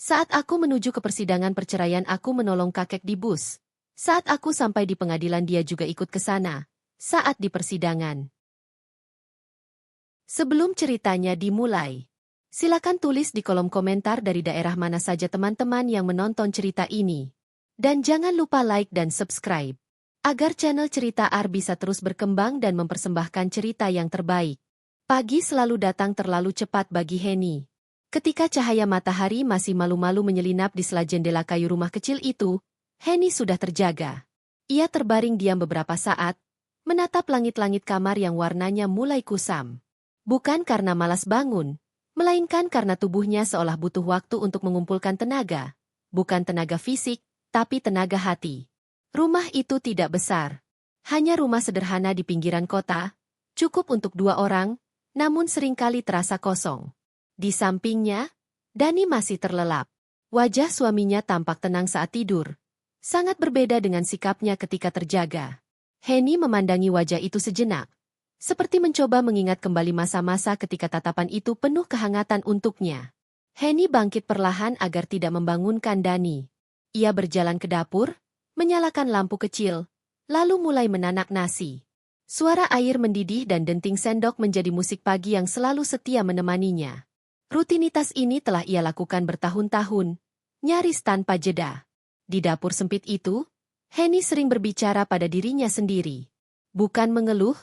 Saat aku menuju ke persidangan perceraian aku menolong kakek di bus. Saat aku sampai di pengadilan dia juga ikut ke sana. Saat di persidangan. Sebelum ceritanya dimulai, silakan tulis di kolom komentar dari daerah mana saja teman-teman yang menonton cerita ini. Dan jangan lupa like dan subscribe, agar channel Cerita Ar bisa terus berkembang dan mempersembahkan cerita yang terbaik. Pagi selalu datang terlalu cepat bagi Henny. Ketika cahaya matahari masih malu-malu menyelinap di sela jendela kayu rumah kecil itu, Henny sudah terjaga. Ia terbaring diam beberapa saat, menatap langit-langit kamar yang warnanya mulai kusam. Bukan karena malas bangun, melainkan karena tubuhnya seolah butuh waktu untuk mengumpulkan tenaga. Bukan tenaga fisik, tapi tenaga hati. Rumah itu tidak besar. Hanya rumah sederhana di pinggiran kota, cukup untuk 2 orang, namun seringkali terasa kosong. Di sampingnya, Dani masih terlelap. Wajah suaminya tampak tenang saat tidur. Sangat berbeda dengan sikapnya ketika terjaga. Henny memandangi wajah itu sejenak, seperti mencoba mengingat kembali masa-masa ketika tatapan itu penuh kehangatan untuknya. Henny bangkit perlahan agar tidak membangunkan Dani. Ia berjalan ke dapur, menyalakan lampu kecil, lalu mulai menanak nasi. Suara air mendidih dan denting sendok menjadi musik pagi yang selalu setia menemaninya. Rutinitas ini telah ia lakukan bertahun-tahun, nyaris tanpa jeda. Di dapur sempit itu, Henny sering berbicara pada dirinya sendiri. Bukan mengeluh,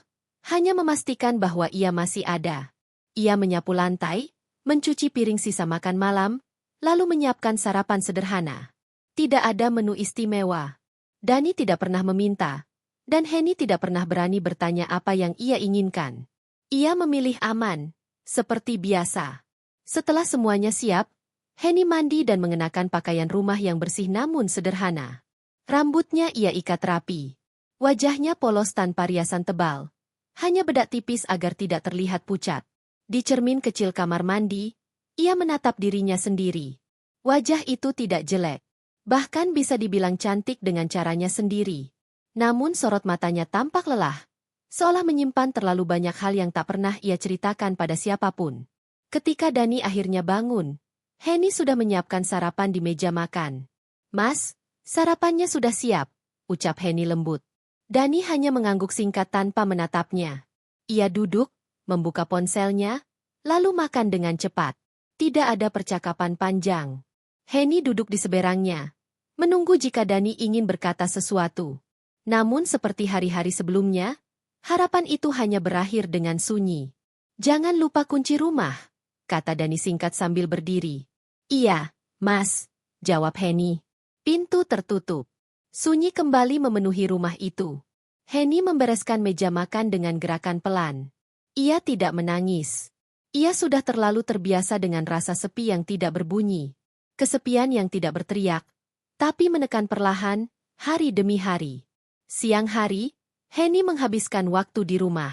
hanya memastikan bahwa ia masih ada. Ia menyapu lantai, mencuci piring sisa makan malam, lalu menyiapkan sarapan sederhana. Tidak ada menu istimewa. Dani tidak pernah meminta, dan Henny tidak pernah berani bertanya apa yang ia inginkan. Ia memilih aman, seperti biasa. Setelah semuanya siap, Henny mandi dan mengenakan pakaian rumah yang bersih namun sederhana. Rambutnya ia ikat rapi. Wajahnya polos tanpa riasan tebal. Hanya bedak tipis agar tidak terlihat pucat. Di cermin kecil kamar mandi, ia menatap dirinya sendiri. Wajah itu tidak jelek. Bahkan bisa dibilang cantik dengan caranya sendiri. Namun sorot matanya tampak lelah. Seolah menyimpan terlalu banyak hal yang tak pernah ia ceritakan pada siapapun. Ketika Dani akhirnya bangun, Henny sudah menyiapkan sarapan di meja makan. "Mas, sarapannya sudah siap," ucap Henny lembut. Dani hanya mengangguk singkat tanpa menatapnya. Ia duduk, membuka ponselnya, lalu makan dengan cepat. Tidak ada percakapan panjang. Henny duduk di seberangnya, menunggu jika Dani ingin berkata sesuatu. Namun seperti hari-hari sebelumnya, harapan itu hanya berakhir dengan sunyi. "Jangan lupa kunci rumah," kata Dani singkat sambil berdiri. "Iya, Mas," jawab Henny. Pintu tertutup. Sunyi kembali memenuhi rumah itu. Henny membereskan meja makan dengan gerakan pelan. Ia tidak menangis. Ia sudah terlalu terbiasa dengan rasa sepi yang tidak berbunyi. Kesepian yang tidak berteriak, tapi menekan perlahan, hari demi hari. Siang hari, Henny menghabiskan waktu di rumah.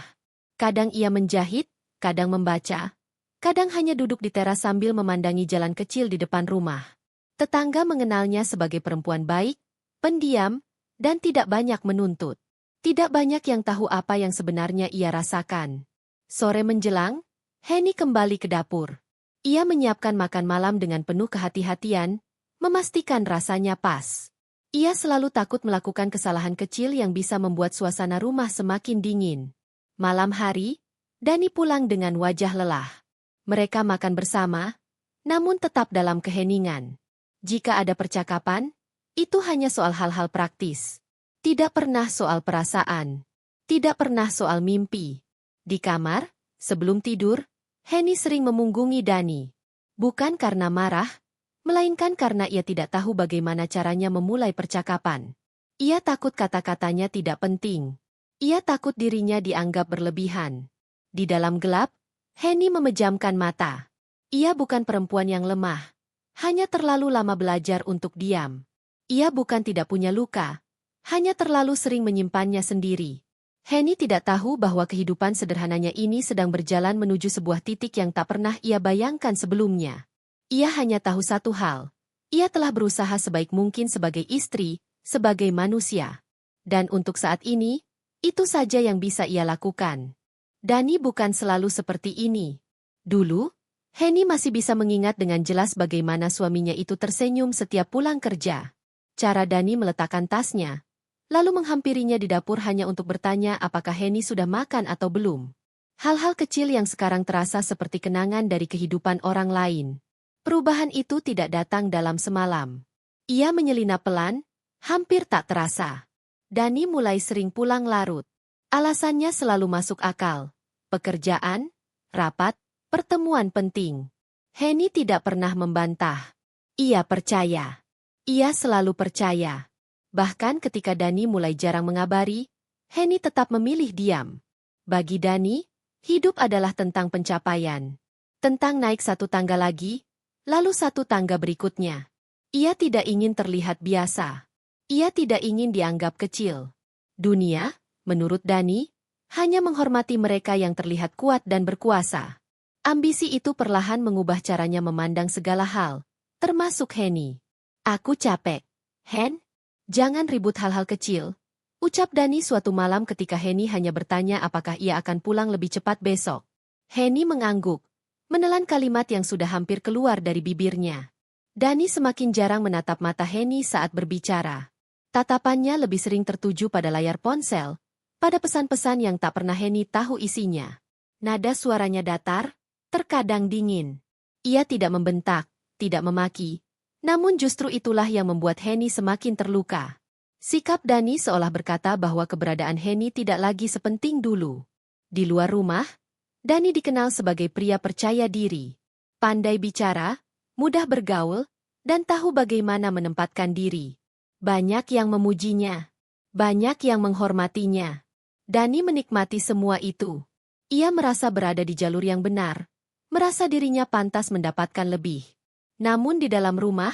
Kadang ia menjahit, kadang membaca, kadang hanya duduk di teras sambil memandangi jalan kecil di depan rumah. Tetangga mengenalnya sebagai perempuan baik, pendiam, dan tidak banyak menuntut. Tidak banyak yang tahu apa yang sebenarnya ia rasakan. Sore menjelang, Henny kembali ke dapur. Ia menyiapkan makan malam dengan penuh kehati-hatian, memastikan rasanya pas. Ia selalu takut melakukan kesalahan kecil yang bisa membuat suasana rumah semakin dingin. Malam hari, Dani pulang dengan wajah lelah. Mereka makan bersama, namun tetap dalam keheningan. Jika ada percakapan, itu hanya soal hal-hal praktis. Tidak pernah soal perasaan. Tidak pernah soal mimpi. Di kamar, sebelum tidur, Henny sering memunggungi Dani. Bukan karena marah, melainkan karena ia tidak tahu bagaimana caranya memulai percakapan. Ia takut kata-katanya tidak penting. Ia takut dirinya dianggap berlebihan. Di dalam gelap, Henny memejamkan mata. Ia bukan perempuan yang lemah. Hanya terlalu lama belajar untuk diam. Ia bukan tidak punya luka. Hanya terlalu sering menyimpannya sendiri. Henny tidak tahu bahwa kehidupan sederhananya ini sedang berjalan menuju sebuah titik yang tak pernah ia bayangkan sebelumnya. Ia hanya tahu satu hal. Ia telah berusaha sebaik mungkin sebagai istri, sebagai manusia. Dan untuk saat ini, itu saja yang bisa ia lakukan. Dani bukan selalu seperti ini. Dulu, Henny masih bisa mengingat dengan jelas bagaimana suaminya itu tersenyum setiap pulang kerja. Cara Dani meletakkan tasnya, lalu menghampirinya di dapur hanya untuk bertanya apakah Henny sudah makan atau belum. Hal-hal kecil yang sekarang terasa seperti kenangan dari kehidupan orang lain. Perubahan itu tidak datang dalam semalam. Ia menyelinap pelan, hampir tak terasa. Dani mulai sering pulang larut. Alasannya selalu masuk akal. Pekerjaan, rapat, pertemuan penting. Henny tidak pernah membantah. Ia percaya. Ia selalu percaya. Bahkan ketika Dani mulai jarang mengabari, Henny tetap memilih diam. Bagi Dani, hidup adalah tentang pencapaian. Tentang naik satu tangga lagi, lalu satu tangga berikutnya. Ia tidak ingin terlihat biasa. Ia tidak ingin dianggap kecil. Dunia, menurut Dani, hanya menghormati mereka yang terlihat kuat dan berkuasa. Ambisi itu perlahan mengubah caranya memandang segala hal, termasuk Henny. Aku capek. Hen? Jangan ribut hal-hal kecil. Ucap Dani suatu malam ketika Henny hanya bertanya apakah ia akan pulang lebih cepat besok. Henny mengangguk, menelan kalimat yang sudah hampir keluar dari bibirnya. Dani semakin jarang menatap mata Henny saat berbicara. Tatapannya lebih sering tertuju pada layar ponsel, pada pesan-pesan yang tak pernah Henny tahu isinya. Nada suaranya datar, terkadang dingin. Ia tidak membentak, tidak memaki. Namun justru itulah yang membuat Henny semakin terluka. Sikap Dani seolah berkata bahwa keberadaan Henny tidak lagi sepenting dulu. Di luar rumah, Dani dikenal sebagai pria percaya diri. Pandai bicara, mudah bergaul, dan tahu bagaimana menempatkan diri. Banyak yang memujinya. Banyak yang menghormatinya. Dani menikmati semua itu. Ia merasa berada di jalur yang benar. Merasa dirinya pantas mendapatkan lebih. Namun di dalam rumah,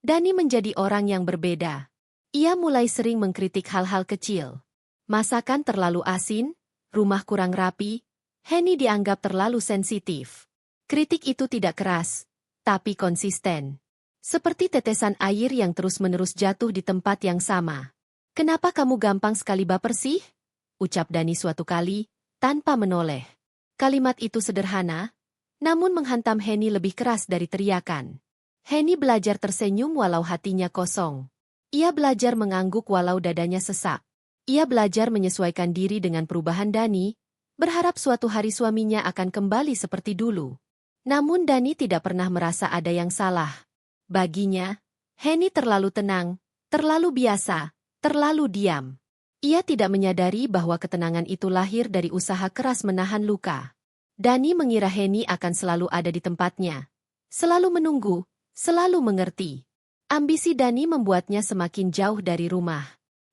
Dani menjadi orang yang berbeda. Ia mulai sering mengkritik hal-hal kecil. Masakan terlalu asin, rumah kurang rapi, Henny dianggap terlalu sensitif. Kritik itu tidak keras, tapi konsisten. Seperti tetesan air yang terus-menerus jatuh di tempat yang sama. Kenapa kamu gampang sekali baper sih? Ucap Dani suatu kali, tanpa menoleh. Kalimat itu sederhana, namun menghantam Henny lebih keras dari teriakan. Henny belajar tersenyum walau hatinya kosong. Ia belajar mengangguk walau dadanya sesak. Ia belajar menyesuaikan diri dengan perubahan Dani, berharap suatu hari suaminya akan kembali seperti dulu. Namun Dani tidak pernah merasa ada yang salah. Baginya, Henny terlalu tenang, terlalu biasa, terlalu diam. Ia tidak menyadari bahwa ketenangan itu lahir dari usaha keras menahan luka. Dani mengira Henny akan selalu ada di tempatnya. Selalu menunggu, selalu mengerti. Ambisi Dani membuatnya semakin jauh dari rumah.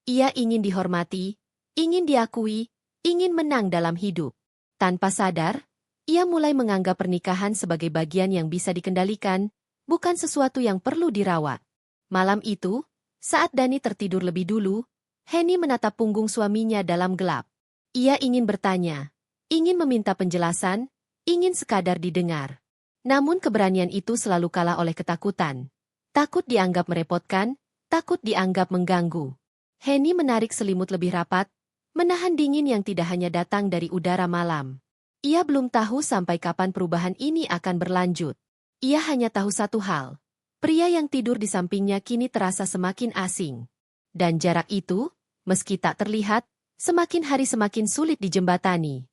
Ia ingin dihormati, ingin diakui, ingin menang dalam hidup. Tanpa sadar, ia mulai menganggap pernikahan sebagai bagian yang bisa dikendalikan, bukan sesuatu yang perlu dirawat. Malam itu, saat Dani tertidur lebih dulu, Henny menatap punggung suaminya dalam gelap. Ia ingin bertanya, ingin meminta penjelasan, ingin sekadar didengar. Namun keberanian itu selalu kalah oleh ketakutan. Takut dianggap merepotkan, takut dianggap mengganggu. Henny menarik selimut lebih rapat, menahan dingin yang tidak hanya datang dari udara malam. Ia belum tahu sampai kapan perubahan ini akan berlanjut. Ia hanya tahu satu hal. Pria yang tidur di sampingnya kini terasa semakin asing. Dan jarak itu, meski tak terlihat, semakin hari semakin sulit dijembatani.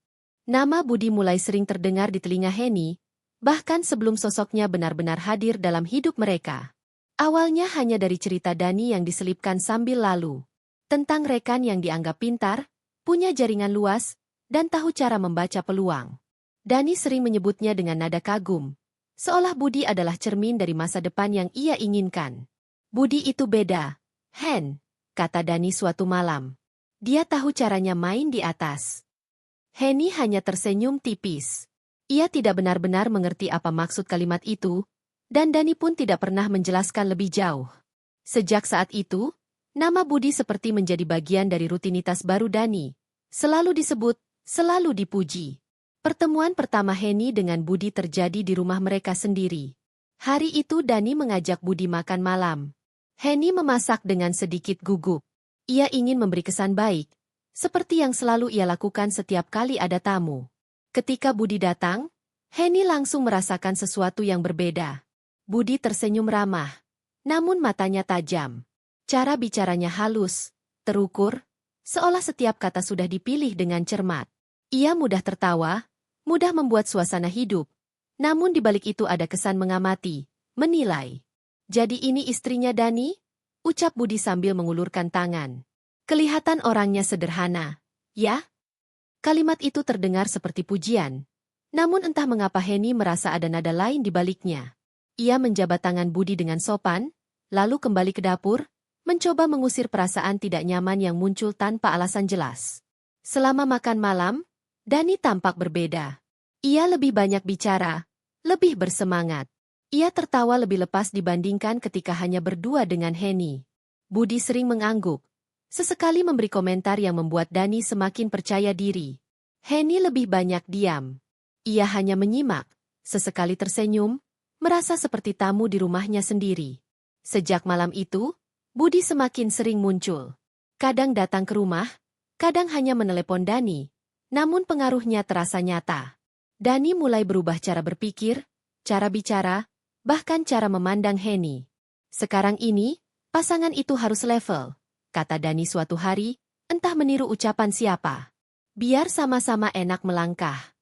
Nama Budi mulai sering terdengar di telinga Henny, bahkan sebelum sosoknya benar-benar hadir dalam hidup mereka. Awalnya hanya dari cerita Dani yang diselipkan sambil lalu. Tentang rekan yang dianggap pintar, punya jaringan luas, dan tahu cara membaca peluang. Dani sering menyebutnya dengan nada kagum, seolah Budi adalah cermin dari masa depan yang ia inginkan. Budi itu beda, Hen, kata Dani suatu malam. Dia tahu caranya main di atas. Henny hanya tersenyum tipis. Ia tidak benar-benar mengerti apa maksud kalimat itu, dan Dani pun tidak pernah menjelaskan lebih jauh. Sejak saat itu, nama Budi seperti menjadi bagian dari rutinitas baru Dani. Selalu disebut, selalu dipuji. Pertemuan pertama Henny dengan Budi terjadi di rumah mereka sendiri. Hari itu Dani mengajak Budi makan malam. Henny memasak dengan sedikit gugup. Ia ingin memberi kesan baik, seperti yang selalu ia lakukan setiap kali ada tamu. Ketika Budi datang, Henny langsung merasakan sesuatu yang berbeda. Budi tersenyum ramah, namun matanya tajam. Cara bicaranya halus, terukur, seolah setiap kata sudah dipilih dengan cermat. Ia mudah tertawa, mudah membuat suasana hidup, namun di balik itu ada kesan mengamati, menilai. Jadi ini istrinya Dani? Ucap Budi sambil mengulurkan tangan. Kelihatan orangnya sederhana, ya? Kalimat itu terdengar seperti pujian. Namun entah mengapa Henny merasa ada nada lain di baliknya. Ia menjabat tangan Budi dengan sopan, lalu kembali ke dapur, mencoba mengusir perasaan tidak nyaman yang muncul tanpa alasan jelas. Selama makan malam, Dani tampak berbeda. Ia lebih banyak bicara, lebih bersemangat. Ia tertawa lebih lepas dibandingkan ketika hanya berdua dengan Henny. Budi sering mengangguk, sesekali memberi komentar yang membuat Dani semakin percaya diri. Henny lebih banyak diam. Ia hanya menyimak, sesekali tersenyum, merasa seperti tamu di rumahnya sendiri. Sejak malam itu, Budi semakin sering muncul. Kadang datang ke rumah, kadang hanya menelepon Dani, namun pengaruhnya terasa nyata. Dani mulai berubah cara berpikir, cara bicara, bahkan cara memandang Henny. Sekarang ini, pasangan itu harus level, kata Dani suatu hari, entah meniru ucapan siapa. Biar sama-sama enak melangkah.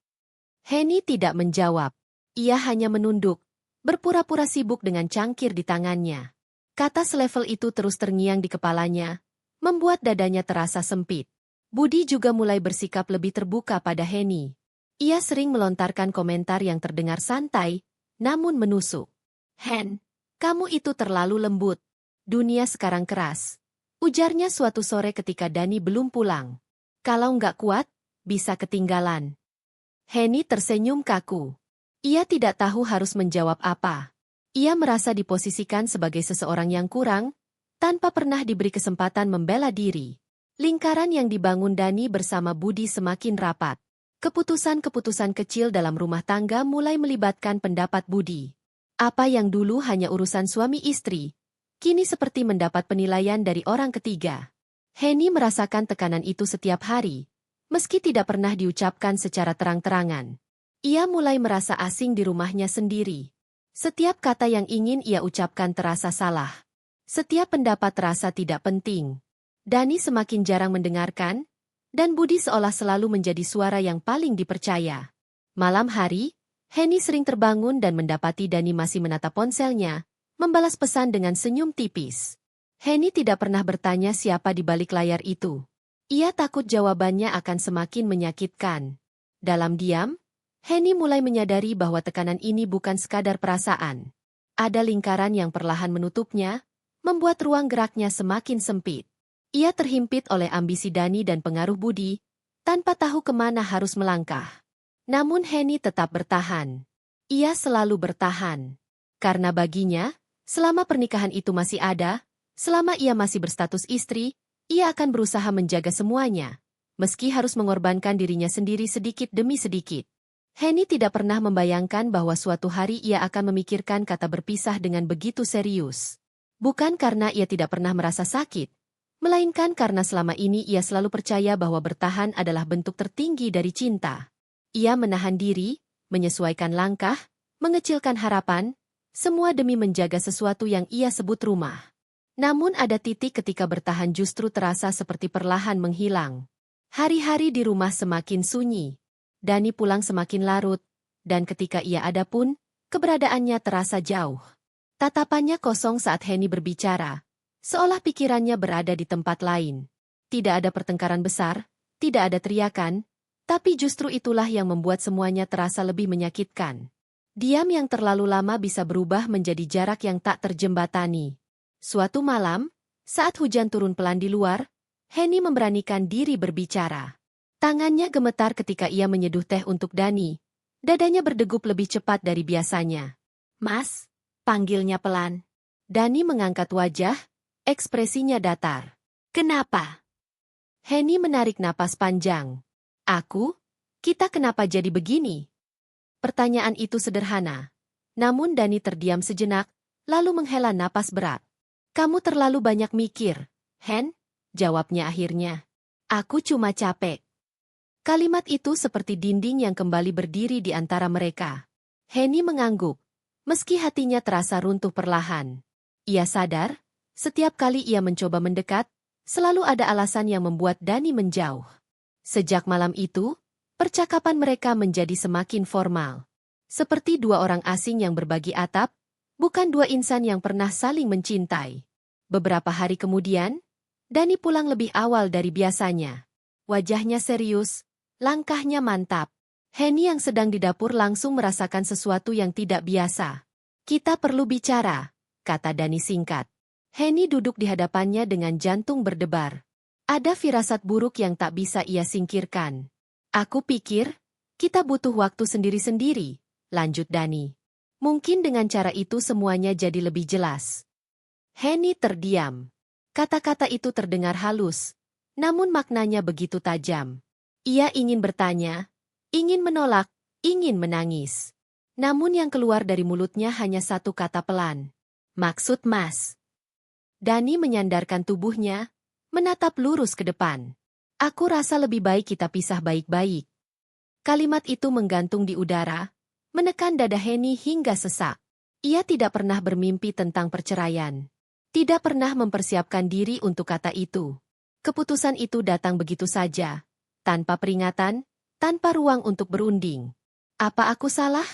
Henny tidak menjawab. Ia hanya menunduk, berpura-pura sibuk dengan cangkir di tangannya. Kata selevel itu terus terngiang di kepalanya, membuat dadanya terasa sempit. Budi juga mulai bersikap lebih terbuka pada Henny. Ia sering melontarkan komentar yang terdengar santai, namun menusuk. "Hen, kamu itu terlalu lembut. Dunia sekarang keras," ujarnya suatu sore ketika Dani belum pulang. "Kalau nggak kuat, bisa ketinggalan." Henny tersenyum kaku. Ia tidak tahu harus menjawab apa. Ia merasa diposisikan sebagai seseorang yang kurang, tanpa pernah diberi kesempatan membela diri. Lingkaran yang dibangun Dani bersama Budi semakin rapat. Keputusan-keputusan kecil dalam rumah tangga mulai melibatkan pendapat Budi. Apa yang dulu hanya urusan suami istri, kini seperti mendapat penilaian dari orang ketiga. Henny merasakan tekanan itu setiap hari, meski tidak pernah diucapkan secara terang-terangan. Ia mulai merasa asing di rumahnya sendiri. Setiap kata yang ingin ia ucapkan terasa salah. Setiap pendapat terasa tidak penting. Dani semakin jarang mendengarkan, dan Budi seolah selalu menjadi suara yang paling dipercaya. Malam hari, Henny sering terbangun dan mendapati Dani masih menatap ponselnya, membalas pesan dengan senyum tipis. Henny tidak pernah bertanya siapa di balik layar itu. Ia takut jawabannya akan semakin menyakitkan. Dalam diam, Henny mulai menyadari bahwa tekanan ini bukan sekadar perasaan. Ada lingkaran yang perlahan menutupnya, membuat ruang geraknya semakin sempit. Ia terhimpit oleh ambisi Dani dan pengaruh Budi, tanpa tahu kemana harus melangkah. Namun Henny tetap bertahan. Ia selalu bertahan. Karena baginya, selama pernikahan itu masih ada, selama ia masih berstatus istri, ia akan berusaha menjaga semuanya, meski harus mengorbankan dirinya sendiri sedikit demi sedikit. Henny tidak pernah membayangkan bahwa suatu hari ia akan memikirkan kata berpisah dengan begitu serius. Bukan karena ia tidak pernah merasa sakit, melainkan karena selama ini ia selalu percaya bahwa bertahan adalah bentuk tertinggi dari cinta. Ia menahan diri, menyesuaikan langkah, mengecilkan harapan, semua demi menjaga sesuatu yang ia sebut rumah. Namun ada titik ketika bertahan justru terasa seperti perlahan menghilang. Hari-hari di rumah semakin sunyi. Dani pulang semakin larut, dan ketika ia ada pun, keberadaannya terasa jauh. Tatapannya kosong saat Henny berbicara, seolah pikirannya berada di tempat lain. Tidak ada pertengkaran besar, tidak ada teriakan, tapi justru itulah yang membuat semuanya terasa lebih menyakitkan. Diam yang terlalu lama bisa berubah menjadi jarak yang tak terjembatani. Suatu malam, saat hujan turun pelan di luar, Henny memberanikan diri berbicara. Tangannya gemetar ketika ia menyeduh teh untuk Dani. Dadanya berdegup lebih cepat dari biasanya. "Mas," panggilnya pelan. Dani mengangkat wajah, ekspresinya datar. "Kenapa?" Henny menarik napas panjang. "Aku? Kita kenapa jadi begini?" Pertanyaan itu sederhana. Namun Dani terdiam sejenak, lalu menghela napas berat. "Kamu terlalu banyak mikir, Hen," jawabnya akhirnya. "Aku cuma capek." Kalimat itu seperti dinding yang kembali berdiri di antara mereka. Henny mengangguk, meski hatinya terasa runtuh perlahan. Ia sadar, setiap kali ia mencoba mendekat, selalu ada alasan yang membuat Dani menjauh. Sejak malam itu, percakapan mereka menjadi semakin formal. Seperti dua orang asing yang berbagi atap, bukan dua insan yang pernah saling mencintai. Beberapa hari kemudian, Dani pulang lebih awal dari biasanya. Wajahnya serius, langkahnya mantap. Henny yang sedang di dapur langsung merasakan sesuatu yang tidak biasa. "Kita perlu bicara," kata Dani singkat. Henny duduk di hadapannya dengan jantung berdebar. Ada firasat buruk yang tak bisa ia singkirkan. "Aku pikir, kita butuh waktu sendiri-sendiri," lanjut Dani. "Mungkin dengan cara itu semuanya jadi lebih jelas." Henny terdiam. Kata-kata itu terdengar halus, namun maknanya begitu tajam. Ia ingin bertanya, ingin menolak, ingin menangis. Namun yang keluar dari mulutnya hanya satu kata pelan. "Maksud Mas?" Dani menyandarkan tubuhnya, menatap lurus ke depan. "Aku rasa lebih baik kita pisah baik-baik." Kalimat itu menggantung di udara, menekan dada Henny hingga sesak. Ia tidak pernah bermimpi tentang perceraian. Tidak pernah mempersiapkan diri untuk kata itu. Keputusan itu datang begitu saja, tanpa peringatan, tanpa ruang untuk berunding. "Apa aku salah?"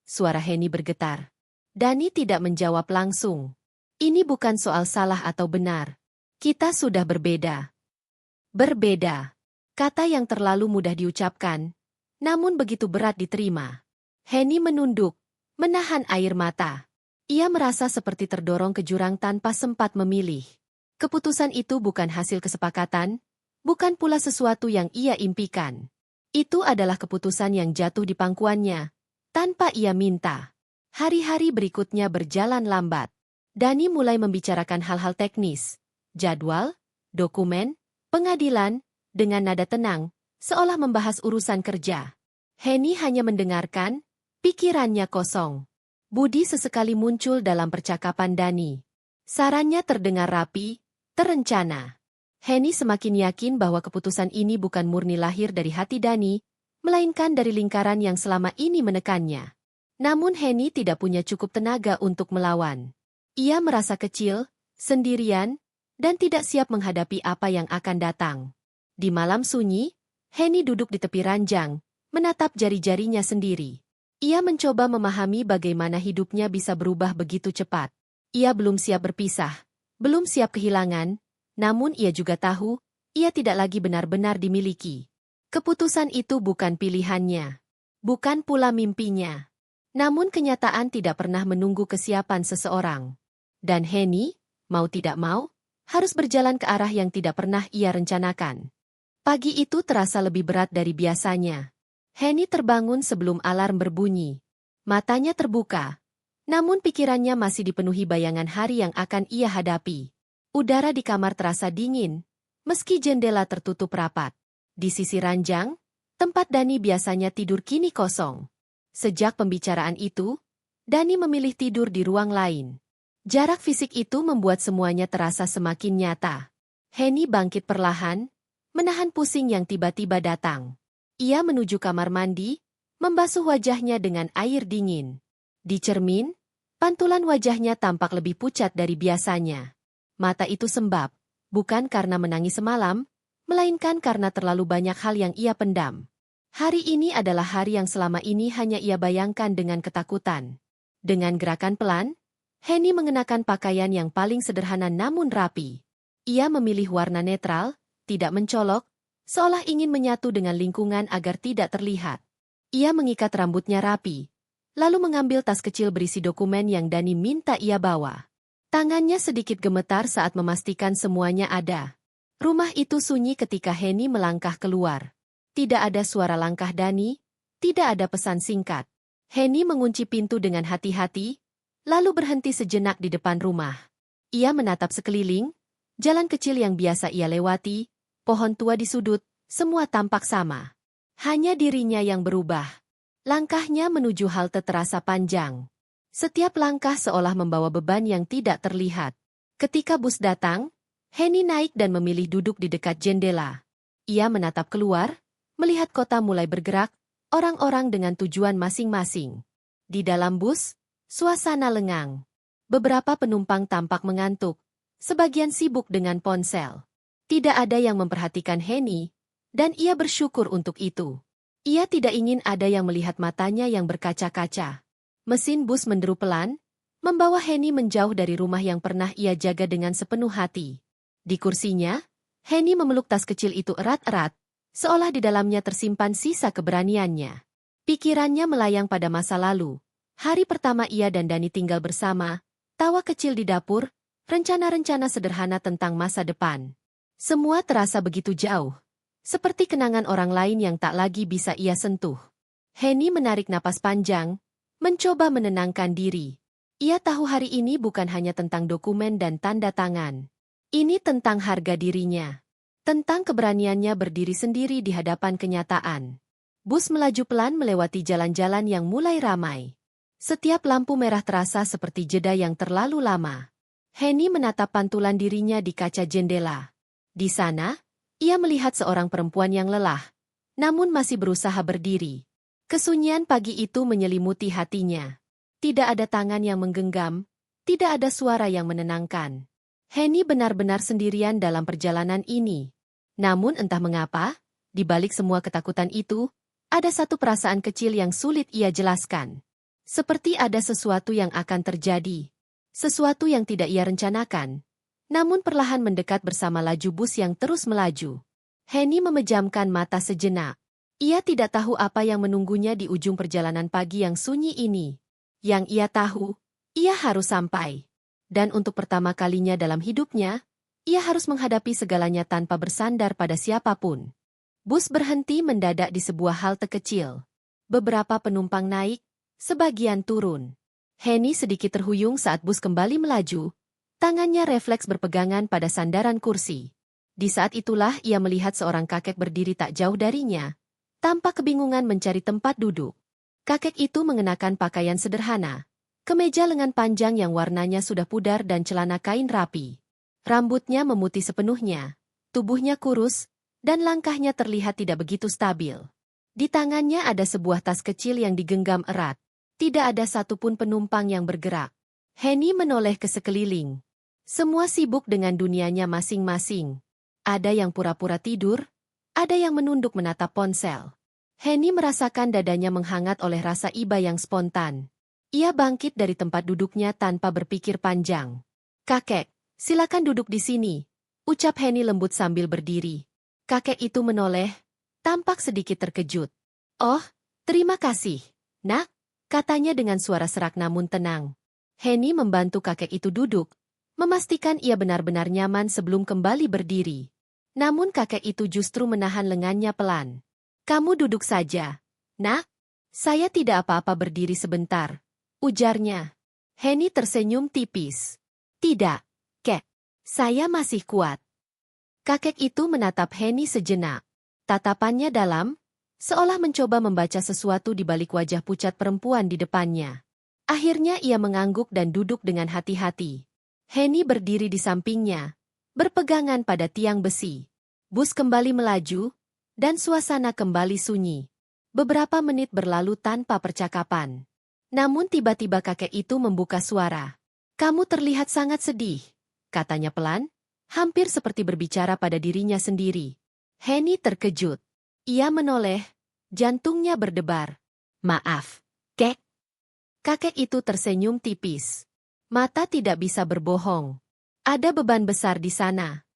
Suara Henny bergetar. Dani tidak menjawab langsung. "Ini bukan soal salah atau benar. Kita sudah berbeda." Berbeda. Kata yang terlalu mudah diucapkan, namun begitu berat diterima. Henny menunduk, menahan air mata. Ia merasa seperti terdorong ke jurang tanpa sempat memilih. Keputusan itu bukan hasil kesepakatan, bukan pula sesuatu yang ia impikan. Itu adalah keputusan yang jatuh di pangkuannya, tanpa ia minta. Hari-hari berikutnya berjalan lambat. Dani mulai membicarakan hal-hal teknis, jadwal, dokumen, pengadilan, dengan nada tenang, seolah membahas urusan kerja. Henny hanya mendengarkan, pikirannya kosong. Budi sesekali muncul dalam percakapan Dani. Sarannya terdengar rapi, terencana. Henny semakin yakin bahwa keputusan ini bukan murni lahir dari hati Dani, melainkan dari lingkaran yang selama ini menekannya. Namun Henny tidak punya cukup tenaga untuk melawan. Ia merasa kecil, sendirian, dan tidak siap menghadapi apa yang akan datang. Di malam sunyi, Henny duduk di tepi ranjang, menatap jari-jarinya sendiri. Ia mencoba memahami bagaimana hidupnya bisa berubah begitu cepat. Ia belum siap berpisah, belum siap kehilangan, namun ia juga tahu, ia tidak lagi benar-benar dimiliki. Keputusan itu bukan pilihannya, bukan pula mimpinya. Namun kenyataan tidak pernah menunggu kesiapan seseorang. Dan Henny, mau tidak mau, harus berjalan ke arah yang tidak pernah ia rencanakan. Pagi itu terasa lebih berat dari biasanya. Henny terbangun sebelum alarm berbunyi. Matanya terbuka, namun pikirannya masih dipenuhi bayangan hari yang akan ia hadapi. Udara di kamar terasa dingin, meski jendela tertutup rapat. Di sisi ranjang, tempat Dani biasanya tidur kini kosong. Sejak pembicaraan itu, Dani memilih tidur di ruang lain. Jarak fisik itu membuat semuanya terasa semakin nyata. Henny bangkit perlahan, menahan pusing yang tiba-tiba datang. Ia menuju kamar mandi, membasuh wajahnya dengan air dingin. Di cermin, pantulan wajahnya tampak lebih pucat dari biasanya. Mata itu sembab, bukan karena menangis semalam, melainkan karena terlalu banyak hal yang ia pendam. Hari ini adalah hari yang selama ini hanya ia bayangkan dengan ketakutan. Dengan gerakan pelan, Henny mengenakan pakaian yang paling sederhana namun rapi. Ia memilih warna netral, tidak mencolok, seolah ingin menyatu dengan lingkungan agar tidak terlihat. Ia mengikat rambutnya rapi, lalu mengambil tas kecil berisi dokumen yang Dani minta ia bawa. Tangannya sedikit gemetar saat memastikan semuanya ada. Rumah itu sunyi ketika Henny melangkah keluar. Tidak ada suara langkah Dani, tidak ada pesan singkat. Henny mengunci pintu dengan hati-hati, lalu berhenti sejenak di depan rumah. Ia menatap sekeliling, jalan kecil yang biasa ia lewati, pohon tua di sudut, semua tampak sama. Hanya dirinya yang berubah. Langkahnya menuju halte terasa panjang. Setiap langkah seolah membawa beban yang tidak terlihat. Ketika bus datang, Henny naik dan memilih duduk di dekat jendela. Ia menatap keluar, melihat kota mulai bergerak, orang-orang dengan tujuan masing-masing. Di dalam bus, suasana lengang. Beberapa penumpang tampak mengantuk, sebagian sibuk dengan ponsel. Tidak ada yang memperhatikan Henny, dan ia bersyukur untuk itu. Ia tidak ingin ada yang melihat matanya yang berkaca-kaca. Mesin bus menderu pelan, membawa Henny menjauh dari rumah yang pernah ia jaga dengan sepenuh hati. Di kursinya, Henny memeluk tas kecil itu erat-erat, seolah di dalamnya tersimpan sisa keberaniannya. Pikirannya melayang pada masa lalu. Hari pertama ia dan Dani tinggal bersama, tawa kecil di dapur, rencana-rencana sederhana tentang masa depan. Semua terasa begitu jauh, seperti kenangan orang lain yang tak lagi bisa ia sentuh. Henny menarik napas panjang, mencoba menenangkan diri. Ia tahu hari ini bukan hanya tentang dokumen dan tanda tangan. Ini tentang harga dirinya. Tentang keberaniannya berdiri sendiri di hadapan kenyataan. Bus melaju pelan melewati jalan-jalan yang mulai ramai. Setiap lampu merah terasa seperti jeda yang terlalu lama. Henny menatap pantulan dirinya di kaca jendela. Di sana, ia melihat seorang perempuan yang lelah, namun masih berusaha berdiri. Kesunyian pagi itu menyelimuti hatinya. Tidak ada tangan yang menggenggam, tidak ada suara yang menenangkan. Henny benar-benar sendirian dalam perjalanan ini. Namun entah mengapa, di balik semua ketakutan itu, ada satu perasaan kecil yang sulit ia jelaskan. Seperti ada sesuatu yang akan terjadi. Sesuatu yang tidak ia rencanakan, namun perlahan mendekat bersama laju bus yang terus melaju. Henny memejamkan mata sejenak. Ia tidak tahu apa yang menunggunya di ujung perjalanan pagi yang sunyi ini. Yang ia tahu, ia harus sampai. Dan untuk pertama kalinya dalam hidupnya, ia harus menghadapi segalanya tanpa bersandar pada siapapun. Bus berhenti mendadak di sebuah halte kecil. Beberapa penumpang naik, sebagian turun. Henny sedikit terhuyung saat bus kembali melaju, tangannya refleks berpegangan pada sandaran kursi. Di saat itulah ia melihat seorang kakek berdiri tak jauh darinya, tanpa kebingungan mencari tempat duduk. Kakek itu mengenakan pakaian sederhana, kemeja lengan panjang yang warnanya sudah pudar dan celana kain rapi. Rambutnya memutih sepenuhnya, tubuhnya kurus, dan langkahnya terlihat tidak begitu stabil. Di tangannya ada sebuah tas kecil yang digenggam erat. Tidak ada satupun penumpang yang bergerak. Henny menoleh ke sekeliling. Semua sibuk dengan dunianya masing-masing. Ada yang pura-pura tidur, ada yang menunduk menatap ponsel. Henny merasakan dadanya menghangat oleh rasa iba yang spontan. Ia bangkit dari tempat duduknya tanpa berpikir panjang. "Kakek, silakan duduk di sini," ucap Henny lembut sambil berdiri. Kakek itu menoleh, tampak sedikit terkejut. "Oh, terima kasih, Nak," katanya dengan suara serak namun tenang. Henny membantu kakek itu duduk, memastikan ia benar-benar nyaman sebelum kembali berdiri. Namun kakek itu justru menahan lengannya pelan. "Kamu duduk saja, Nak. Saya tidak apa-apa berdiri sebentar," ujarnya. Henny tersenyum tipis. "Tidak, Kek. Saya masih kuat." Kakek itu menatap Henny sejenak. Tatapannya dalam, seolah mencoba membaca sesuatu di balik wajah pucat perempuan di depannya. Akhirnya ia mengangguk dan duduk dengan hati-hati. Henny berdiri di sampingnya, berpegangan pada tiang besi. Bus kembali melaju, dan suasana kembali sunyi. Beberapa menit berlalu tanpa percakapan. Namun tiba-tiba kakek itu membuka suara. "Kamu terlihat sangat sedih," katanya pelan, hampir seperti berbicara pada dirinya sendiri. Henny terkejut. Ia menoleh, jantungnya berdebar. "Maaf, Kek." Kakek itu tersenyum tipis. Mata tidak bisa berbohong. Ada beban besar di sana.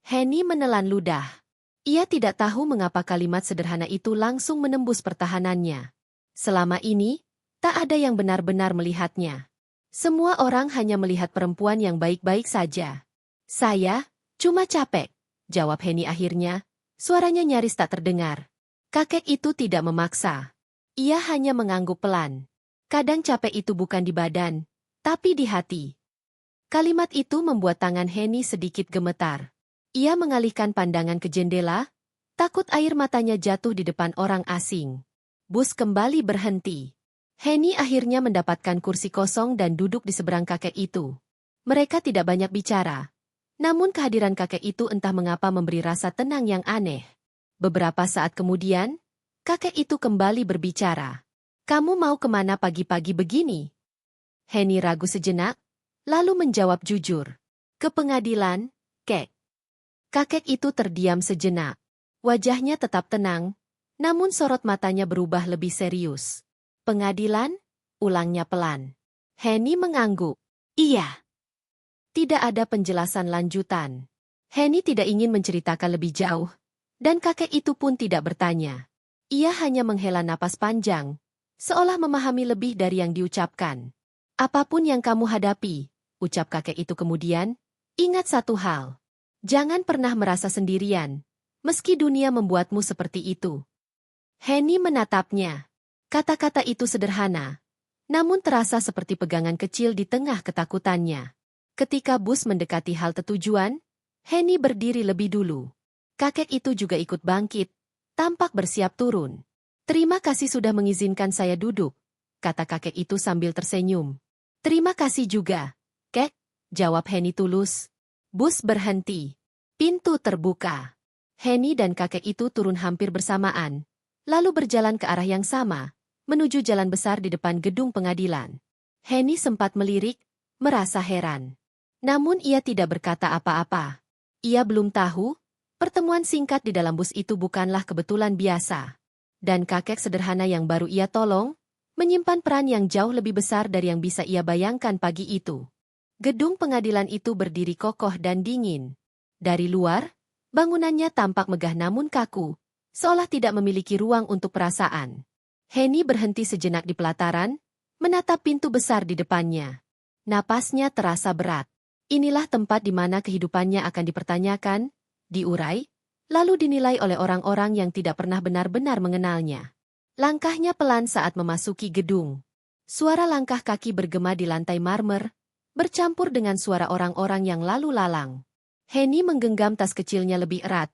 Henny menelan ludah. Ia tidak tahu mengapa kalimat sederhana itu langsung menembus pertahanannya. Selama ini, tak ada yang benar-benar melihatnya. Semua orang hanya melihat perempuan yang baik-baik saja. "Saya cuma capek," jawab Henny akhirnya. Suaranya nyaris tak terdengar. Kakek itu tidak memaksa. Ia hanya mengangguk pelan. Kadang capek itu bukan di badan, tapi di hati. Kalimat itu membuat tangan Henny sedikit gemetar. Ia mengalihkan pandangan ke jendela, takut air matanya jatuh di depan orang asing. Bus kembali berhenti. Henny akhirnya mendapatkan kursi kosong dan duduk di seberang kakek itu. Mereka tidak banyak bicara. Namun kehadiran kakek itu entah mengapa memberi rasa tenang yang aneh. Beberapa saat kemudian, kakek itu kembali berbicara. Kamu mau kemana pagi-pagi begini? Henny ragu sejenak, lalu menjawab jujur. Ke pengadilan, Kek. Kakek itu terdiam sejenak. Wajahnya tetap tenang, namun sorot matanya berubah lebih serius. Pengadilan? Ulangnya pelan. Henny mengangguk. Iya. Tidak ada penjelasan lanjutan. Henny tidak ingin menceritakan lebih jauh, dan kakek itu pun tidak bertanya. Ia hanya menghela napas panjang, seolah memahami lebih dari yang diucapkan. Apapun yang kamu hadapi, ucap kakek itu kemudian, ingat satu hal. Jangan pernah merasa sendirian, meski dunia membuatmu seperti itu. Henny menatapnya. Kata-kata itu sederhana, namun terasa seperti pegangan kecil di tengah ketakutannya. Ketika bus mendekati halte tujuan, Henny berdiri lebih dulu. Kakek itu juga ikut bangkit, tampak bersiap turun. Terima kasih sudah mengizinkan saya duduk, kata kakek itu sambil tersenyum. Terima kasih juga, Kek, jawab Henny tulus. Bus berhenti. Pintu terbuka. Henny dan kakek itu turun hampir bersamaan, lalu berjalan ke arah yang sama, menuju jalan besar di depan gedung pengadilan. Henny sempat melirik, merasa heran. Namun ia tidak berkata apa-apa. Ia belum tahu, pertemuan singkat di dalam bus itu bukanlah kebetulan biasa. Dan kakek sederhana yang baru ia tolong, menyimpan peran yang jauh lebih besar dari yang bisa ia bayangkan pagi itu. Gedung pengadilan itu berdiri kokoh dan dingin. Dari luar, bangunannya tampak megah namun kaku, seolah tidak memiliki ruang untuk perasaan. Henny berhenti sejenak di pelataran, menatap pintu besar di depannya. Napasnya terasa berat. Inilah tempat di mana kehidupannya akan dipertanyakan, diurai, lalu dinilai oleh orang-orang yang tidak pernah benar-benar mengenalnya. Langkahnya pelan saat memasuki gedung. Suara langkah kaki bergema di lantai marmer, bercampur dengan suara orang-orang yang lalu lalang. Henny menggenggam tas kecilnya lebih erat,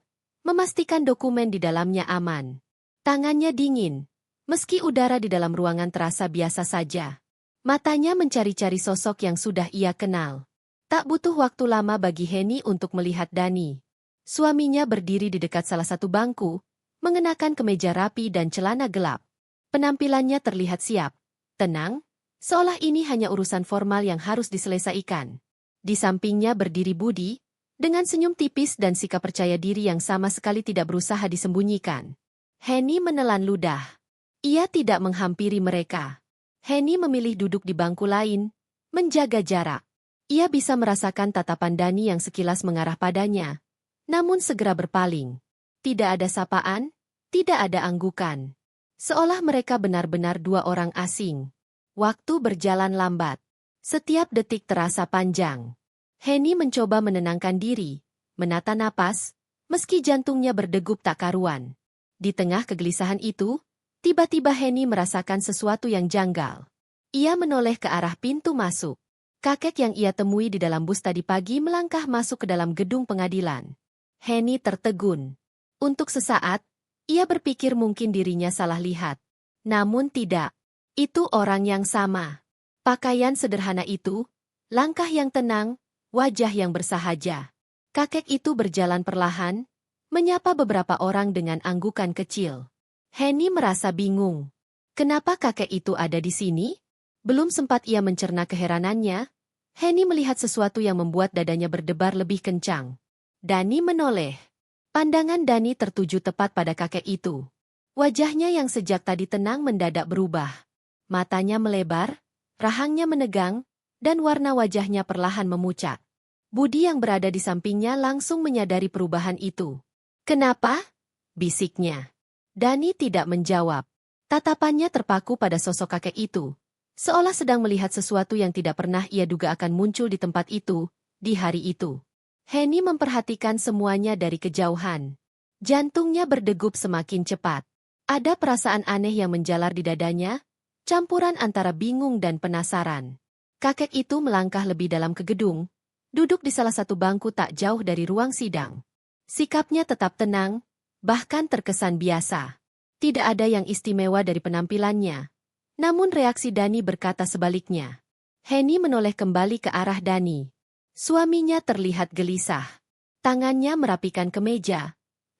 memastikan dokumen di dalamnya aman. Tangannya dingin, meski udara di dalam ruangan terasa biasa saja. Matanya mencari-cari sosok yang sudah ia kenal. Tak butuh waktu lama bagi Henny untuk melihat Dani. Suaminya berdiri di dekat salah satu bangku, mengenakan kemeja rapi dan celana gelap. Penampilannya terlihat siap, tenang, seolah ini hanya urusan formal yang harus diselesaikan. Di sampingnya berdiri Budi, dengan senyum tipis dan sikap percaya diri yang sama sekali tidak berusaha disembunyikan. Henny menelan ludah. Ia tidak menghampiri mereka. Henny memilih duduk di bangku lain, menjaga jarak. Ia bisa merasakan tatapan Dani yang sekilas mengarah padanya, namun segera berpaling. Tidak ada sapaan, tidak ada anggukan. Seolah mereka benar-benar dua orang asing. Waktu berjalan lambat. Setiap detik terasa panjang. Henny mencoba menenangkan diri, menata napas, meski jantungnya berdegup tak karuan. Di tengah kegelisahan itu, tiba-tiba Henny merasakan sesuatu yang janggal. Ia menoleh ke arah pintu masuk. Kakek yang ia temui di dalam bus tadi pagi melangkah masuk ke dalam gedung pengadilan. Henny tertegun. Untuk sesaat, ia berpikir mungkin dirinya salah lihat. Namun tidak. Itu orang yang sama. Pakaian sederhana itu, langkah yang tenang, wajah yang bersahaja. Kakek itu berjalan perlahan, menyapa beberapa orang dengan anggukan kecil. Henny merasa bingung. Kenapa kakek itu ada di sini? Belum sempat ia mencerna keheranannya, Henny melihat sesuatu yang membuat dadanya berdebar lebih kencang. Dani menoleh. Pandangan Dani tertuju tepat pada kakek itu. Wajahnya yang sejak tadi tenang mendadak berubah. Matanya melebar, rahangnya menegang, dan warna wajahnya perlahan memucat. Budi yang berada di sampingnya langsung menyadari perubahan itu. Kenapa? Bisiknya. Dani tidak menjawab. Tatapannya terpaku pada sosok kakek itu, seolah sedang melihat sesuatu yang tidak pernah ia duga akan muncul di tempat itu, di hari itu. Henny memperhatikan semuanya dari kejauhan. Jantungnya berdegup semakin cepat. Ada perasaan aneh yang menjalar di dadanya, campuran antara bingung dan penasaran. Kakek itu melangkah lebih dalam ke gedung, duduk di salah satu bangku tak jauh dari ruang sidang. Sikapnya tetap tenang, bahkan terkesan biasa. Tidak ada yang istimewa dari penampilannya. Namun reaksi Dani berkata sebaliknya. Henny menoleh kembali ke arah Dani. Suaminya terlihat gelisah. Tangannya merapikan kemeja,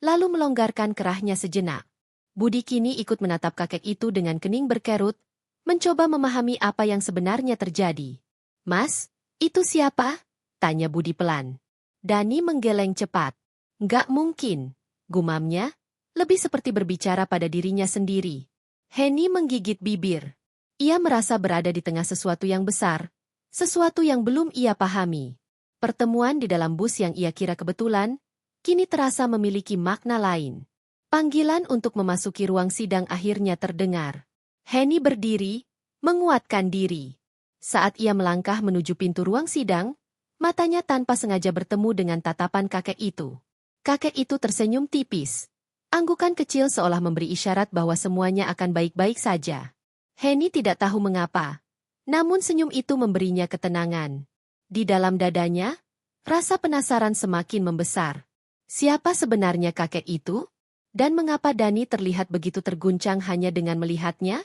lalu melonggarkan kerahnya sejenak. Budi kini ikut menatap kakek itu dengan kening berkerut, mencoba memahami apa yang sebenarnya terjadi. "Mas, itu siapa?" tanya Budi pelan. Dani menggeleng cepat. "Nggak mungkin," gumamnya, lebih seperti berbicara pada dirinya sendiri. Henny menggigit bibir. Ia merasa berada di tengah sesuatu yang besar, sesuatu yang belum ia pahami. Pertemuan di dalam bus yang ia kira kebetulan, kini terasa memiliki makna lain. Panggilan untuk memasuki ruang sidang akhirnya terdengar. Henny berdiri, menguatkan diri. Saat ia melangkah menuju pintu ruang sidang, matanya tanpa sengaja bertemu dengan tatapan kakek itu. Kakek itu tersenyum tipis. Anggukan kecil seolah memberi isyarat bahwa semuanya akan baik-baik saja. Henny tidak tahu mengapa, namun senyum itu memberinya ketenangan. Di dalam dadanya, rasa penasaran semakin membesar. Siapa sebenarnya kakek itu? Dan mengapa Dani terlihat begitu terguncang hanya dengan melihatnya?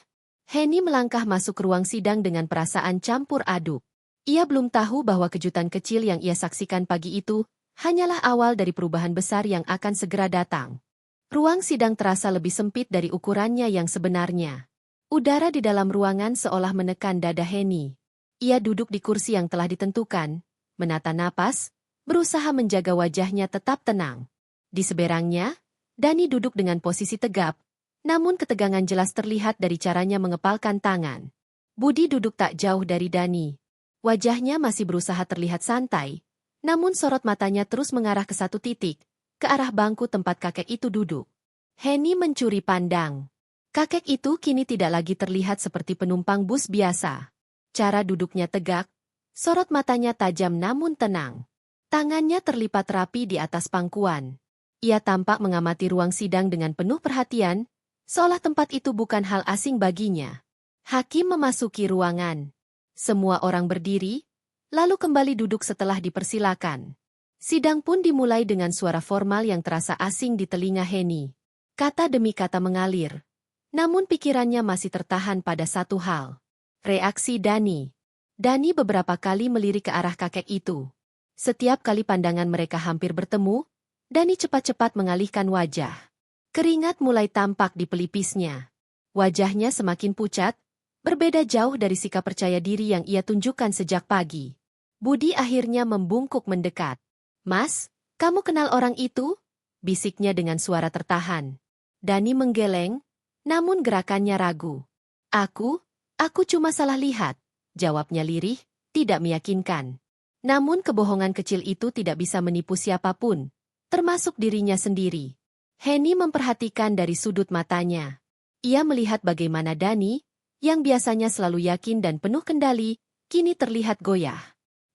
Henny melangkah masuk ruang sidang dengan perasaan campur aduk. Ia belum tahu bahwa kejutan kecil yang ia saksikan pagi itu hanyalah awal dari perubahan besar yang akan segera datang. Ruang sidang terasa lebih sempit dari ukurannya yang sebenarnya. Udara di dalam ruangan seolah menekan dada Henny. Ia duduk di kursi yang telah ditentukan, menata napas, berusaha menjaga wajahnya tetap tenang. Di seberangnya, Dani duduk dengan posisi tegap, namun ketegangan jelas terlihat dari caranya mengepalkan tangan. Budi duduk tak jauh dari Dani. Wajahnya masih berusaha terlihat santai, namun sorot matanya terus mengarah ke satu titik, ke arah bangku tempat kakek itu duduk. Henny mencuri pandang. Kakek itu kini tidak lagi terlihat seperti penumpang bus biasa. Cara duduknya tegak, sorot matanya tajam namun tenang. Tangannya terlipat rapi di atas pangkuan. Ia tampak mengamati ruang sidang dengan penuh perhatian, seolah tempat itu bukan hal asing baginya. Hakim memasuki ruangan. Semua orang berdiri, lalu kembali duduk setelah dipersilakan. Sidang pun dimulai dengan suara formal yang terasa asing di telinga Henny. Kata demi kata mengalir. Namun pikirannya masih tertahan pada satu hal. Reaksi Dani. Dani beberapa kali melirik ke arah kakek itu. Setiap kali pandangan mereka hampir bertemu, Dani cepat-cepat mengalihkan wajah. Keringat mulai tampak di pelipisnya. Wajahnya semakin pucat, berbeda jauh dari sikap percaya diri yang ia tunjukkan sejak pagi. Budi akhirnya membungkuk mendekat. "Mas, kamu kenal orang itu?" bisiknya dengan suara tertahan. Dani menggeleng, namun gerakannya ragu. Aku cuma salah lihat," jawabnya lirih, tidak meyakinkan. Namun kebohongan kecil itu tidak bisa menipu siapapun, termasuk dirinya sendiri. Henny memperhatikan dari sudut matanya. Ia melihat bagaimana Dani, yang biasanya selalu yakin dan penuh kendali, kini terlihat goyah.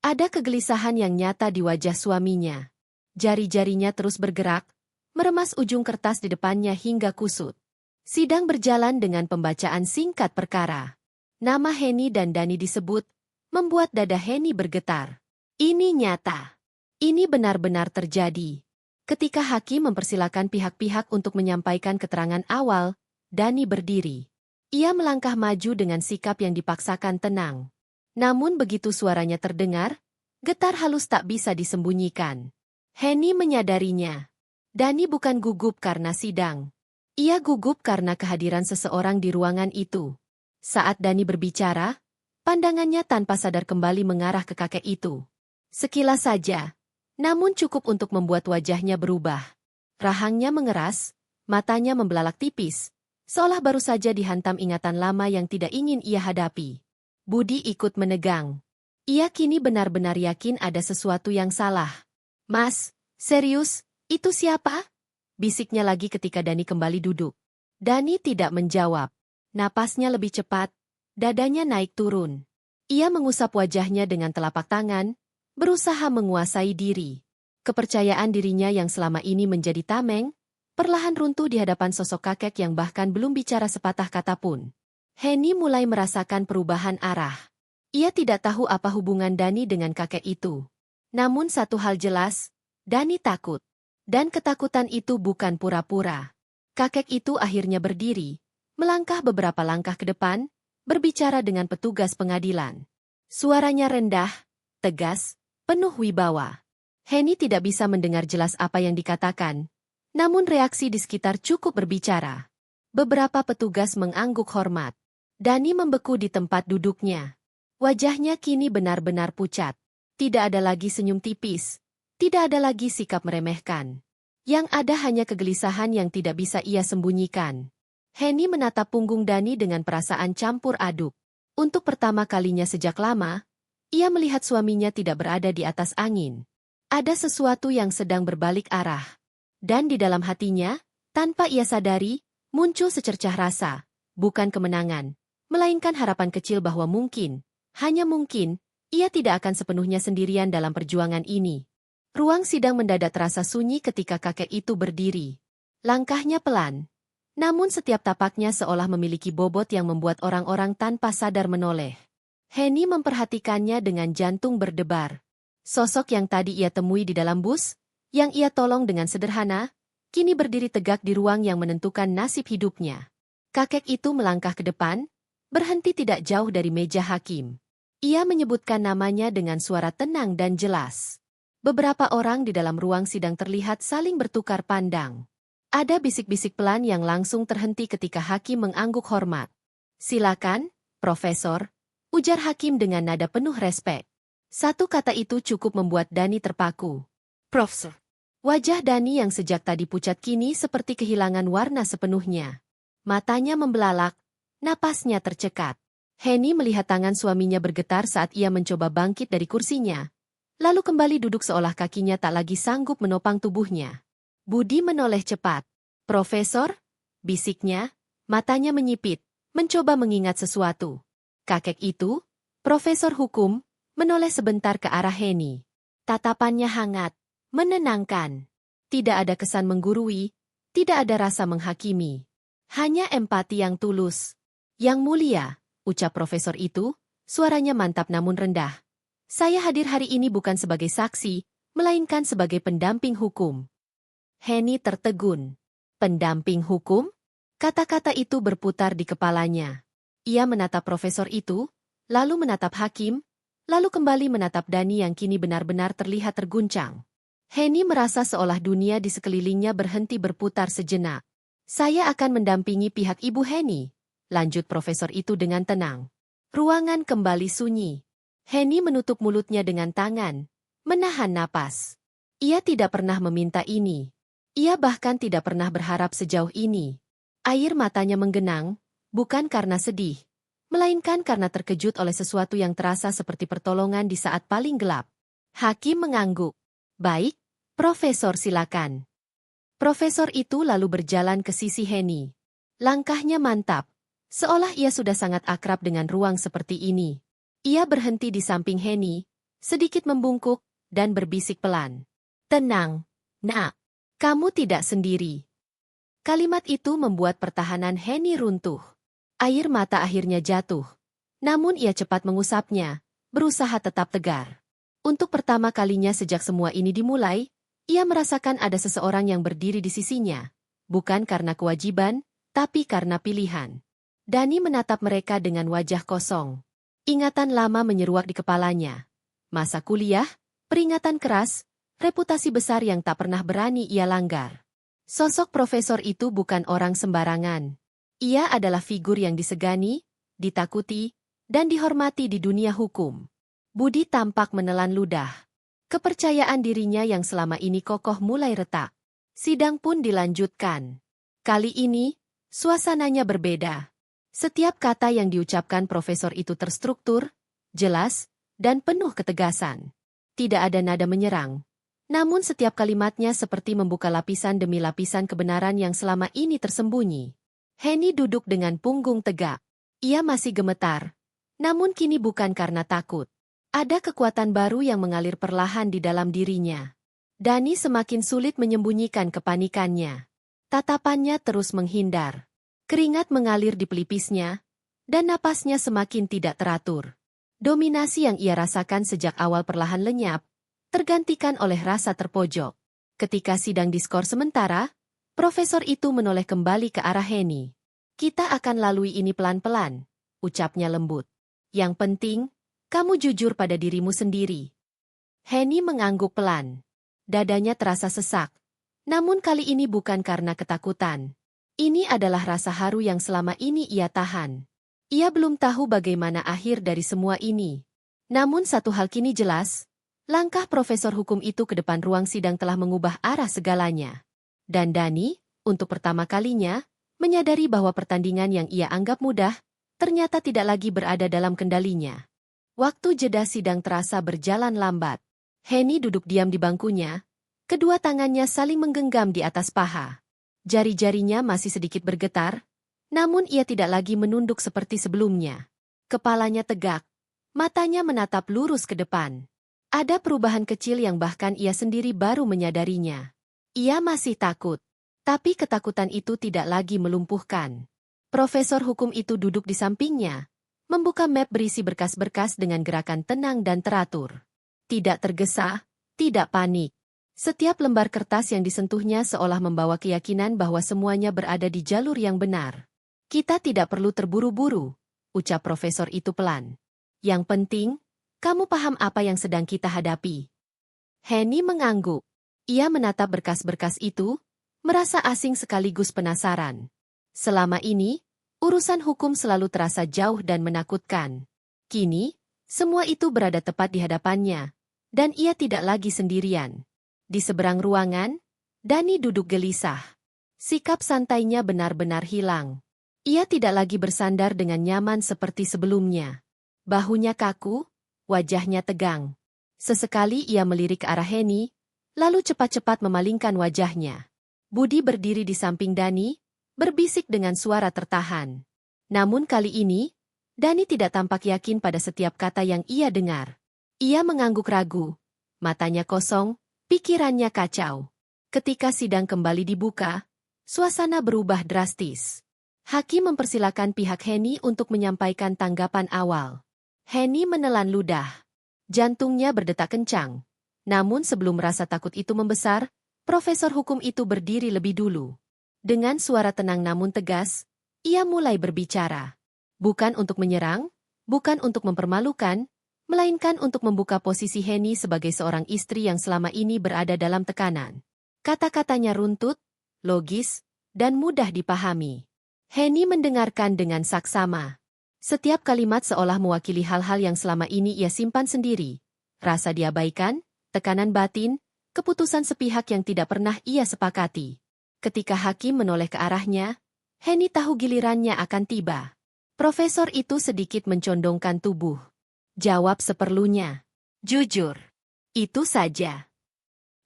Ada kegelisahan yang nyata di wajah suaminya. Jari-jarinya terus bergerak, meremas ujung kertas di depannya hingga kusut. Sidang berjalan dengan pembacaan singkat perkara. Nama Henny dan Dani disebut, membuat dada Henny bergetar. Ini nyata. Ini benar-benar terjadi. Ketika hakim mempersilakan pihak-pihak untuk menyampaikan keterangan awal, Dani berdiri. Ia melangkah maju dengan sikap yang dipaksakan tenang. Namun begitu suaranya terdengar, getar halus tak bisa disembunyikan. Henny menyadarinya. Dani bukan gugup karena sidang. Ia gugup karena kehadiran seseorang di ruangan itu. Saat Dani berbicara, pandangannya tanpa sadar kembali mengarah ke kakek itu. Sekilas saja, namun cukup untuk membuat wajahnya berubah. Rahangnya mengeras, matanya membelalak tipis, seolah baru saja dihantam ingatan lama yang tidak ingin ia hadapi. Budi ikut menegang. Ia kini benar-benar yakin ada sesuatu yang salah. "Mas, serius, itu siapa?" bisiknya lagi ketika Dani kembali duduk. Dani tidak menjawab. Napasnya lebih cepat, dadanya naik turun. Ia mengusap wajahnya dengan telapak tangan, berusaha menguasai diri. Kepercayaan dirinya yang selama ini menjadi tameng, perlahan runtuh di hadapan sosok kakek yang bahkan belum bicara sepatah kata pun. Henny mulai merasakan perubahan arah. Ia tidak tahu apa hubungan Dani dengan kakek itu. Namun satu hal jelas, Dani takut. Dan ketakutan itu bukan pura-pura. Kakek itu akhirnya berdiri, melangkah beberapa langkah ke depan, berbicara dengan petugas pengadilan. Suaranya rendah, tegas, penuh wibawa. Henny tidak bisa mendengar jelas apa yang dikatakan, Namun reaksi di sekitar cukup berbicara. Beberapa petugas mengangguk hormat. Dani membeku di tempat duduknya. Wajahnya kini benar-benar pucat. Tidak ada lagi senyum tipis. Tidak ada lagi sikap meremehkan. Yang ada hanya kegelisahan yang tidak bisa ia sembunyikan. Henny menatap punggung Dani dengan perasaan campur aduk. Untuk pertama kalinya sejak lama, ia melihat suaminya tidak berada di atas angin. Ada sesuatu yang sedang berbalik arah. Dan di dalam hatinya, tanpa ia sadari, muncul secercah rasa, bukan kemenangan, melainkan harapan kecil bahwa mungkin, hanya mungkin, ia tidak akan sepenuhnya sendirian dalam perjuangan ini. Ruang sidang mendadak terasa sunyi ketika kakek itu berdiri. Langkahnya pelan. Namun setiap tapaknya seolah memiliki bobot yang membuat orang-orang tanpa sadar menoleh. Henny memperhatikannya dengan jantung berdebar. Sosok yang tadi ia temui di dalam bus, yang ia tolong dengan sederhana, kini berdiri tegak di ruang yang menentukan nasib hidupnya. Kakek itu melangkah ke depan, berhenti tidak jauh dari meja hakim. Ia menyebutkan namanya dengan suara tenang dan jelas. Beberapa orang di dalam ruang sidang terlihat saling bertukar pandang. Ada bisik-bisik pelan yang langsung terhenti ketika hakim mengangguk hormat. "Silakan, Profesor," ujar hakim dengan nada penuh respek. Satu kata itu cukup membuat Dani terpaku. "Profesor." Wajah Dani yang sejak tadi pucat kini seperti kehilangan warna sepenuhnya. Matanya membelalak, napasnya tercekat. Henny melihat tangan suaminya bergetar saat ia mencoba bangkit dari kursinya. Lalu kembali duduk seolah kakinya tak lagi sanggup menopang tubuhnya. Budi menoleh cepat. "Profesor?" bisiknya, matanya menyipit, mencoba mengingat sesuatu. Kakek itu, profesor hukum, menoleh sebentar ke arah Henny. Tatapannya hangat, menenangkan. Tidak ada kesan menggurui, tidak ada rasa menghakimi. Hanya empati yang tulus. "Yang mulia," ucap profesor itu, suaranya mantap namun rendah. "Saya hadir hari ini bukan sebagai saksi, melainkan sebagai pendamping hukum." Henny tertegun. Pendamping hukum? Kata-kata itu berputar di kepalanya. Ia menatap profesor itu, lalu menatap hakim, lalu kembali menatap Dani yang kini benar-benar terlihat terguncang. Henny merasa seolah dunia di sekelilingnya berhenti berputar sejenak. "Saya akan mendampingi pihak Ibu Henny," lanjut profesor itu dengan tenang. Ruangan kembali sunyi. Henny menutup mulutnya dengan tangan, menahan napas. Ia tidak pernah meminta ini. Ia bahkan tidak pernah berharap sejauh ini. Air matanya menggenang, bukan karena sedih, melainkan karena terkejut oleh sesuatu yang terasa seperti pertolongan di saat paling gelap. Hakim mengangguk. "Baik, Profesor, silakan." Profesor itu lalu berjalan ke sisi Henny. Langkahnya mantap, seolah ia sudah sangat akrab dengan ruang seperti ini. Ia berhenti di samping Henny, sedikit membungkuk, dan berbisik pelan. "Tenang, Nak. Kamu tidak sendiri." Kalimat itu membuat pertahanan Henny runtuh. Air mata akhirnya jatuh. Namun ia cepat mengusapnya, berusaha tetap tegar. Untuk pertama kalinya sejak semua ini dimulai, ia merasakan ada seseorang yang berdiri di sisinya. Bukan karena kewajiban, tapi karena pilihan. Dani menatap mereka dengan wajah kosong. Ingatan lama menyeruak di kepalanya. Masa kuliah, peringatan keras, reputasi besar yang tak pernah berani ia langgar. Sosok profesor itu bukan orang sembarangan. Ia adalah figur yang disegani, ditakuti, dan dihormati di dunia hukum. Budi tampak menelan ludah. Kepercayaan dirinya yang selama ini kokoh mulai retak. Sidang pun dilanjutkan. Kali ini, suasananya berbeda. Setiap kata yang diucapkan profesor itu terstruktur, jelas, dan penuh ketegasan. Tidak ada nada menyerang. Namun setiap kalimatnya seperti membuka lapisan demi lapisan kebenaran yang selama ini tersembunyi. Henny duduk dengan punggung tegak. Ia masih gemetar. Namun kini bukan karena takut. Ada kekuatan baru yang mengalir perlahan di dalam dirinya. Dani semakin sulit menyembunyikan kepanikannya. Tatapannya terus menghindar. Keringat mengalir di pelipisnya, dan napasnya semakin tidak teratur. Dominasi yang ia rasakan sejak awal perlahan lenyap, tergantikan oleh rasa terpojok. Ketika sidang diskor sementara, profesor itu menoleh kembali ke arah Henny. "Kita akan lalui ini pelan-pelan," ucapnya lembut. "Yang penting, kamu jujur pada dirimu sendiri." Henny mengangguk pelan. Dadanya terasa sesak. Namun kali ini bukan karena ketakutan. Ini adalah rasa haru yang selama ini ia tahan. Ia belum tahu bagaimana akhir dari semua ini. Namun satu hal kini jelas, langkah profesor hukum itu ke depan ruang sidang telah mengubah arah segalanya. Dan Dani, untuk pertama kalinya, menyadari bahwa pertandingan yang ia anggap mudah, ternyata tidak lagi berada dalam kendalinya. Waktu jeda sidang terasa berjalan lambat. Henny duduk diam di bangkunya, kedua tangannya saling menggenggam di atas paha. Jari-jarinya masih sedikit bergetar, namun ia tidak lagi menunduk seperti sebelumnya. Kepalanya tegak, matanya menatap lurus ke depan. Ada perubahan kecil yang bahkan ia sendiri baru menyadarinya. Ia masih takut, tapi ketakutan itu tidak lagi melumpuhkan. Profesor hukum itu duduk di sampingnya, membuka map berisi berkas-berkas dengan gerakan tenang dan teratur. Tidak tergesa, tidak panik. Setiap lembar kertas yang disentuhnya seolah membawa keyakinan bahwa semuanya berada di jalur yang benar. Kita tidak perlu terburu-buru, ucap profesor itu pelan. Yang penting, kamu paham apa yang sedang kita hadapi. Henny mengangguk. Ia menatap berkas-berkas itu, merasa asing sekaligus penasaran. Selama ini, urusan hukum selalu terasa jauh dan menakutkan. Kini, semua itu berada tepat di hadapannya, dan ia tidak lagi sendirian. Di seberang ruangan, Dani duduk gelisah. Sikap santainya benar-benar hilang. Ia tidak lagi bersandar dengan nyaman seperti sebelumnya. Bahunya kaku, wajahnya tegang. Sesekali ia melirik ke arah Henny, lalu cepat-cepat memalingkan wajahnya. Budi berdiri di samping Dani, berbisik dengan suara tertahan. Namun kali ini, Dani tidak tampak yakin pada setiap kata yang ia dengar. Ia mengangguk ragu, matanya kosong, pikirannya kacau. Ketika sidang kembali dibuka, suasana berubah drastis. Hakim mempersilakan pihak Henny untuk menyampaikan tanggapan awal. Henny menelan ludah. Jantungnya berdetak kencang. Namun sebelum rasa takut itu membesar, profesor hukum itu berdiri lebih dulu. Dengan suara tenang namun tegas, ia mulai berbicara. Bukan untuk menyerang, bukan untuk mempermalukan, melainkan untuk membuka posisi Henny sebagai seorang istri yang selama ini berada dalam tekanan. Kata-katanya runtut, logis, dan mudah dipahami. Henny mendengarkan dengan saksama. Setiap kalimat seolah mewakili hal-hal yang selama ini ia simpan sendiri. Rasa diabaikan, tekanan batin, keputusan sepihak yang tidak pernah ia sepakati. Ketika hakim menoleh ke arahnya, Henny tahu gilirannya akan tiba. Profesor itu sedikit mencondongkan tubuh. Jawab seperlunya. Jujur. Itu saja.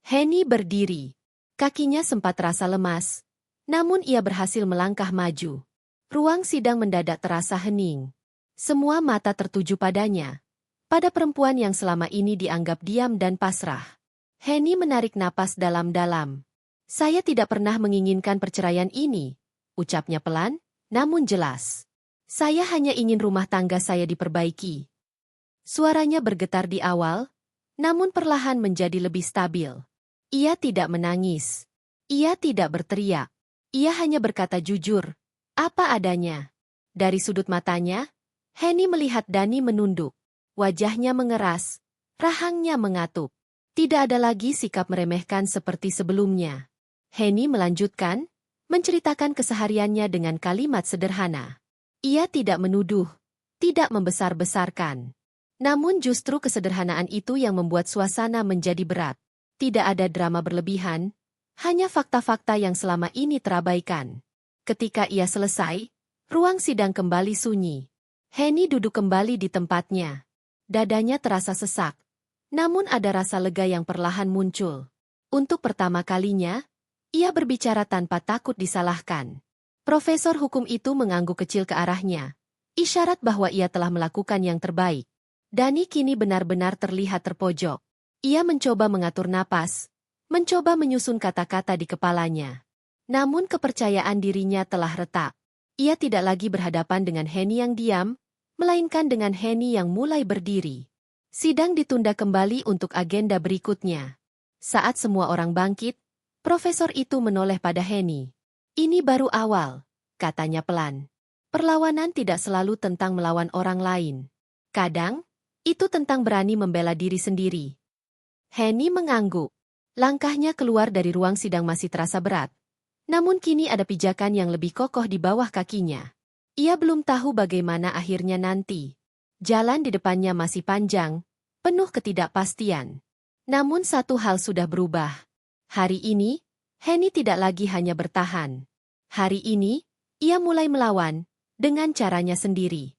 Henny berdiri. Kakinya sempat terasa lemas, namun ia berhasil melangkah maju. Ruang sidang mendadak terasa hening. Semua mata tertuju padanya. Pada perempuan yang selama ini dianggap diam dan pasrah. Henny menarik napas dalam-dalam. Saya tidak pernah menginginkan perceraian ini, ucapnya pelan, namun jelas. Saya hanya ingin rumah tangga saya diperbaiki. Suaranya bergetar di awal, namun perlahan menjadi lebih stabil. Ia tidak menangis. Ia tidak berteriak. Ia hanya berkata jujur, apa adanya. Dari sudut matanya, Henny melihat Dani menunduk. Wajahnya mengeras, rahangnya mengatup. Tidak ada lagi sikap meremehkan seperti sebelumnya. Henny melanjutkan, menceritakan kesehariannya dengan kalimat sederhana. Ia tidak menuduh, tidak membesar-besarkan. Namun justru kesederhanaan itu yang membuat suasana menjadi berat. Tidak ada drama berlebihan, hanya fakta-fakta yang selama ini terabaikan. Ketika ia selesai, ruang sidang kembali sunyi. Henny duduk kembali di tempatnya. Dadanya terasa sesak, namun ada rasa lega yang perlahan muncul. Untuk pertama kalinya, ia berbicara tanpa takut disalahkan. Profesor hukum itu mengangguk kecil ke arahnya, isyarat bahwa ia telah melakukan yang terbaik. Dani kini benar-benar terlihat terpojok. Ia mencoba mengatur napas, mencoba menyusun kata-kata di kepalanya. Namun kepercayaan dirinya telah retak. Ia tidak lagi berhadapan dengan Henny yang diam, melainkan dengan Henny yang mulai berdiri. Sidang ditunda kembali untuk agenda berikutnya. Saat semua orang bangkit, profesor itu menoleh pada Henny. Ini baru awal, katanya pelan. Perlawanan tidak selalu tentang melawan orang lain. Kadang, itu tentang berani membela diri sendiri. Henny mengangguk. Langkahnya keluar dari ruang sidang masih terasa berat. Namun kini ada pijakan yang lebih kokoh di bawah kakinya. Ia belum tahu bagaimana akhirnya nanti. Jalan di depannya masih panjang, penuh ketidakpastian. Namun satu hal sudah berubah. Hari ini, Henny tidak lagi hanya bertahan. Hari ini, ia mulai melawan, dengan caranya sendiri.